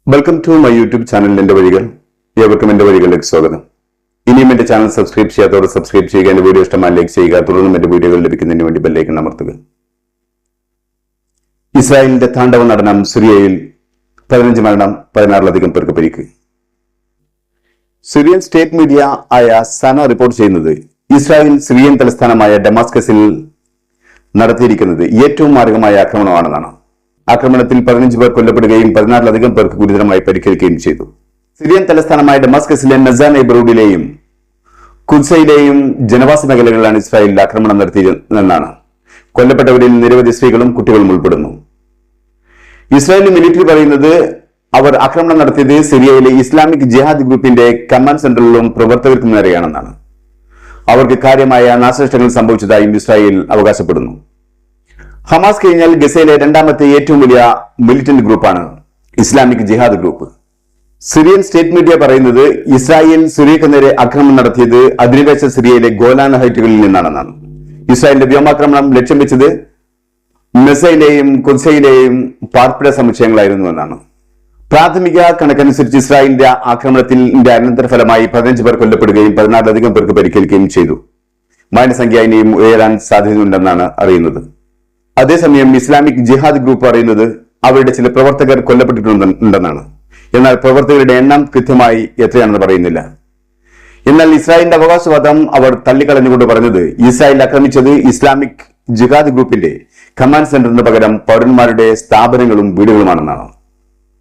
Welcome to my YouTube channel എന്റെ വഴികൾ. ഏവർക്കും എന്റെ വഴികളിലേക്ക് സ്വാഗതം. ഇനിയും എന്റെ ചാനൽ സബ്സ്ക്രൈബ് ചെയ്യാത്തവർ സബ്സ്ക്രൈബ് ചെയ്യുക, എന്റെ വീഡിയോ ഇഷ്ടമായി ലൈക്ക് ചെയ്യുക, തുടർന്നും എന്റെ വീഡിയോകൾ ലഭിക്കുന്നതിന് വേണ്ടി ബെല്ലൈക്കൺ അമർത്തുക. ഇസ്രായേലിന്റെ താണ്ഡവ നടനം സിറിയയിൽ 15 മരണം, 16-ലധികം പേർക്ക് പരിക്ക്. സിറിയൻ സ്റ്റേറ്റ് മീഡിയ ആയ സന റിപ്പോർട്ട് ചെയ്യുന്നത് ഇസ്രായേൽ സിറിയൻ തലസ്ഥാനമായ ഡമാസ്കസിൽ നടത്തിയിരിക്കുന്നത് ഏറ്റവും മാരകമായ ആക്രമണമാണെന്നാണ്. ആക്രമണത്തിൽ 15 പേർ കൊല്ലപ്പെടുകയും 16-ലധികം പേർക്ക് ഗുരുതരമായി പരിക്കേൽക്കുകയും ചെയ്തു. സിറിയൻ തലസ്ഥാനമായ ഡമാസ്കസിലെ നസാനെ ബറൂഡിലെയും ഖുദ്സയിലെയും ജനവാസ മേഖലകളിലാണ് ഇസ്രായേൽ ആക്രമണം നടത്തിയതെന്നാണ്. കൊല്ലപ്പെട്ടവരിൽ നിരവധി സ്ത്രീകളും കുട്ടികളും ഉൾപ്പെടുന്നു. ഇസ്രായേലി മിലിറ്ററി പറയുന്നത് അവർ ആക്രമണം നടത്തിയത് സിറിയയിലെ ഇസ്ലാമിക് ജിഹാദ് ഗ്രൂപ്പിന്റെ കമാൻഡ് സെന്ററിലും പ്രവർത്തകർക്കും നേരെയാണെന്നാണ്. അവർക്ക് കാര്യമായ നാശനഷ്ടങ്ങൾ സംഭവിച്ചതായും ഇസ്രായേൽ അവകാശപ്പെടുന്നു. ഹമാസ് കഴിഞ്ഞാൽ ഗസയിലെ രണ്ടാമത്തെ ഏറ്റവും വലിയ മിലിറ്റന്റ് ഗ്രൂപ്പാണ് ഇസ്ലാമിക് ജിഹാദ് ഗ്രൂപ്പ്. സിറിയൻ സ്റ്റേറ്റ് മീഡിയ പറയുന്നത് ഇസ്രായേൽ സിറിയക്ക് നേരെ ആക്രമണം നടത്തിയത് അധിനിവേശ സിറിയയിലെ ഗോലാൻ ഹൈറ്റുകളിൽ നിന്നാണെന്നാണ്. ഇസ്രായേലിന്റെ വ്യോമാക്രമണം ലക്ഷ്യം വെച്ചത് മെസയിലെയും ഖുദ്സയിലെയും പാർപ്പിട സമുച്ചയങ്ങളായിരുന്നു എന്നാണ്. പ്രാഥമിക കണക്കനുസരിച്ച് ഇസ്രായേലിന്റെ ആക്രമണത്തിന്റെ അനന്തരഫലമായി 15 പേർ കൊല്ലപ്പെടുകയും 16-ലധികം പേർക്ക് പരിക്കേൽക്കുകയും ചെയ്തു. മരണസംഖ്യ ഇനിയും ഉയരാൻ സാധ്യതയുണ്ടെന്നാണ് അറിയുന്നത്. അതേസമയം ഇസ്ലാമിക് ജിഹാദ് ഗ്രൂപ്പ് പറയുന്നത് അവരുടെ ചില പ്രവർത്തകർ കൊല്ലപ്പെട്ടിട്ടുണ്ടെന്നാണ്. എന്നാൽ പ്രവർത്തകരുടെ എണ്ണം കൃത്യമായി എത്രയാണെന്ന് പറയുന്നില്ല. എന്നാൽ ഇസ്രായേലിന്റെ അവകാശവാദം അവർ തള്ളിക്കളഞ്ഞുകൊണ്ട് പറഞ്ഞത് ഇസ്രായേൽ ആക്രമിച്ചത് ഇസ്ലാമിക് ജിഹാദ് ഗ്രൂപ്പിന്റെ കമാൻഡ് സെന്ററിന് പകരം പൗരന്മാരുടെ സ്ഥാപനങ്ങളും വീടുകളുമാണെന്നാണ്.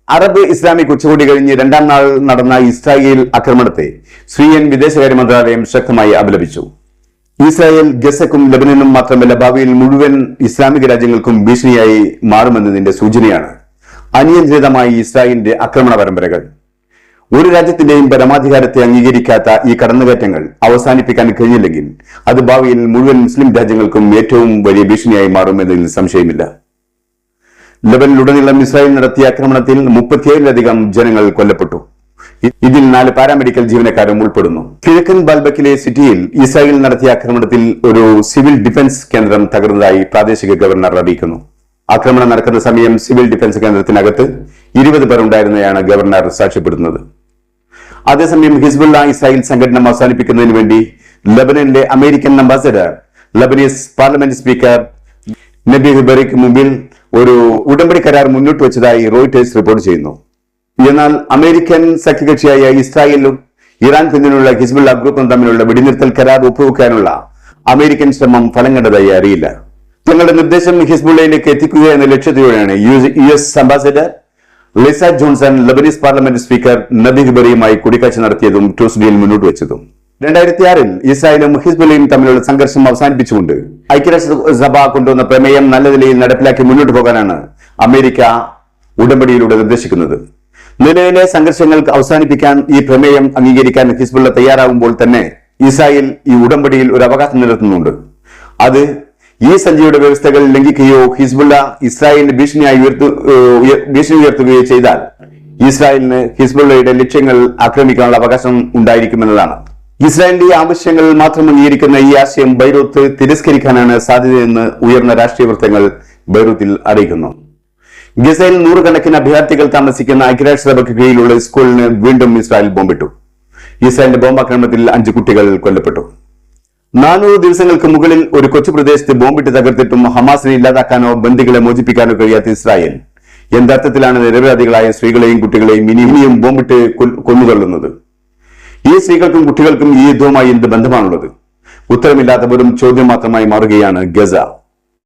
അറബ് ഇസ്ലാമിക് ഉച്ചകോടി കഴിഞ്ഞ് രണ്ടാം നാൾ നടന്ന ഇസ്രായേൽ ആക്രമണത്തെ സിറിയൻ വിദേശകാര്യ മന്ത്രാലയം ശക്തമായി അപലപിച്ചു. ഇസ്രായേൽ ഗസക്കും ലബനനും മാത്രമല്ല ഭാവിയിൽ മുഴുവൻ ഇസ്ലാമിക രാജ്യങ്ങൾക്കും ഭീഷണിയായി മാറുമെന്നതിന്റെ സൂചനയാണ് അനിയന്ത്രിതമായി ഇസ്രായേലിന്റെ ആക്രമണ പരമ്പരകൾ. ഒരു രാജ്യത്തിന്റെയും പരമാധികാരത്തെ അംഗീകരിക്കാത്ത ഈ കടന്നുകയറ്റങ്ങൾ അവസാനിപ്പിക്കാൻ കഴിഞ്ഞില്ലെങ്കിൽ അത് ഭാവിയിൽ മുഴുവൻ മുസ്ലിം രാജ്യങ്ങൾക്കും ഏറ്റവും വലിയ ഭീഷണിയായി മാറുമെന്നതിൽ സംശയമില്ല. ലബനിലുടനീളം ഇസ്രായേൽ നടത്തിയ ആക്രമണത്തിൽ 37-ലധികം ജനങ്ങൾ കൊല്ലപ്പെട്ടു. ഇതിൽ 4 പാരാമെഡിക്കൽ ജീവനക്കാരും ഉൾപ്പെടുന്നു. കിഴക്കൻ ബാൽബക്കിലെ സിറ്റിയിൽ ഇസ്രായേൽ നടത്തിയ ആക്രമണത്തിൽ ഒരു സിവിൽ ഡിഫൻസ് കേന്ദ്രം തകർന്നതായി പ്രാദേശിക ഗവർണർ അറിയിക്കുന്നു. ആക്രമണം നടക്കുന്ന സമയം സിവിൽ ഡിഫൻസ് കേന്ദ്രത്തിനകത്ത് 20 പേർ ഉണ്ടായിരുന്നതാണ് ഗവർണർ സാക്ഷ്യപ്പെടുന്നത്. അതേസമയം ഹിസ്ബുള്ള ഇസ്രായേൽ സംഘടന അവസാനിപ്പിക്കുന്നതിന് വേണ്ടി ലബനനിലെ American ambassador Lebanese parliament speaker Nabih ബെറിക്ക് മുമ്പിൽ ഒരു ഉടമ്പടി കരാർ മുന്നോട്ട് വെച്ചതായി റോയിട്ടേഴ്സ് റിപ്പോർട്ട് ചെയ്യുന്നു. എന്നാൽ അമേരിക്കൻ സഖ്യകക്ഷിയായ ഇസ്രായേലും ഇറാൻ പിന്തുണയുള്ള ഹിസ്ബുള്ള ഗ്രൂപ്പും തമ്മിലുള്ള വെടിനിർത്തൽ കരാർ ഒപ്പുവെക്കാനുള്ള അമേരിക്കൻ ശ്രമം ഫലം കണ്ടതായി അറിയില്ല. തങ്ങളുടെ നിർദ്ദേശം ഹിസ്ബുള്ളയിലേക്ക് എത്തിക്കുക എന്ന ലക്ഷ്യത്തോടെയാണ് US ambassador Lisa Johnson Lebanese parliament speaker Nabih ബെറിയുമായി കൂടിക്കാഴ്ച നടത്തിയതും ട്യൂസ്ഡേയിൽ മുന്നോട്ട് വെച്ചതും. 2006-ൽ ഇസ്രായേലും ഹിസ്ബുള്ളയും തമ്മിലുള്ള സംഘർഷം അവസാനിപ്പിച്ചുകൊണ്ട് ഐക്യരാഷ്ട്രസഭ കൊണ്ടുവന്ന പ്രമേയം നല്ല നിലയിൽ നടപ്പിലാക്കി മുന്നോട്ട് പോകാനാണ് അമേരിക്ക ഉടമ്പടിയിലൂടെ നിർദ്ദേശിക്കുന്നത്. നിലവിലെ സംഘർഷങ്ങൾ അവസാനിപ്പിക്കാൻ ഈ പ്രമേയം അംഗീകരിക്കാൻ ഹിസ്ബുള്ള തയ്യാറാകുമ്പോൾ തന്നെ ഇസ്രായേൽ ഈ ഉടമ്പടിയിൽ ഒരു അവകാശം നിലനിർത്തുന്നുണ്ട്. അത് ഈ സന്ധിയുടെ വ്യവസ്ഥകൾ ലംഘിക്കുകയോ ഹിസ്ബുള്ള ഇസ്രായേലിന് ഭീഷണി ഉയർത്തുകയോ ചെയ്താൽ ഇസ്രായേലിന് ഹിസ്ബുള്ളയുടെ ലക്ഷ്യങ്ങൾ ആക്രമിക്കാനുള്ള അവകാശം ഉണ്ടായിരിക്കുമെന്നതാണ്. ഇസ്രായേലിന്റെ ആവശ്യങ്ങൾ മാത്രം അംഗീകരിക്കുന്ന ഈ ആശയം ബൈറൂത്ത് തിരസ്കരിക്കാനാണ് സാധ്യതയെന്ന് ഉയർന്ന രാഷ്ട്രീയ വൃത്തങ്ങൾ ബൈറൂത്തിൽ അറിയിക്കുന്നു. ഗസയിൽ 100 കണക്കിന് അഭയാർത്ഥികൾ താമസിക്കുന്ന ഐക്യരാഷ്ട്രസഭയ്ക്ക് കീഴിലുള്ള സ്കൂളിന് വീണ്ടും ഇസ്രായേൽ ബോംബിട്ടു. ഇസ്രായേലിന്റെ ബോംബാക്രമണത്തിൽ 5 കുട്ടികൾ കൊല്ലപ്പെട്ടു. 400 ദിവസങ്ങൾക്ക് മുകളിൽ ഒരു കൊച്ചു പ്രദേശത്ത് ബോംബിട്ട് തകർത്തിട്ടും ഹമാസിനെ ഇല്ലാതാക്കാനോ ബന്ദികളെ മോചിപ്പിക്കാനോ കഴിയാത്ത ഇസ്രായേൽ യഥാർത്ഥത്തിലാണ് നിരപരാധികളായ സ്ത്രീകളെയും കുട്ടികളെയും ഇനിയും ബോംബിട്ട് കൊന്നുതള്ളുന്നത്. ഈ സ്ത്രീകൾക്കും കുട്ടികൾക്കും ഈ യുദ്ധവുമായി എന്ത് ബന്ധമാണുള്ളത്? ഉത്തരമില്ലാത്ത വെറും ചോദ്യം മാത്രമായി മാറുകയാണ് ഗസ.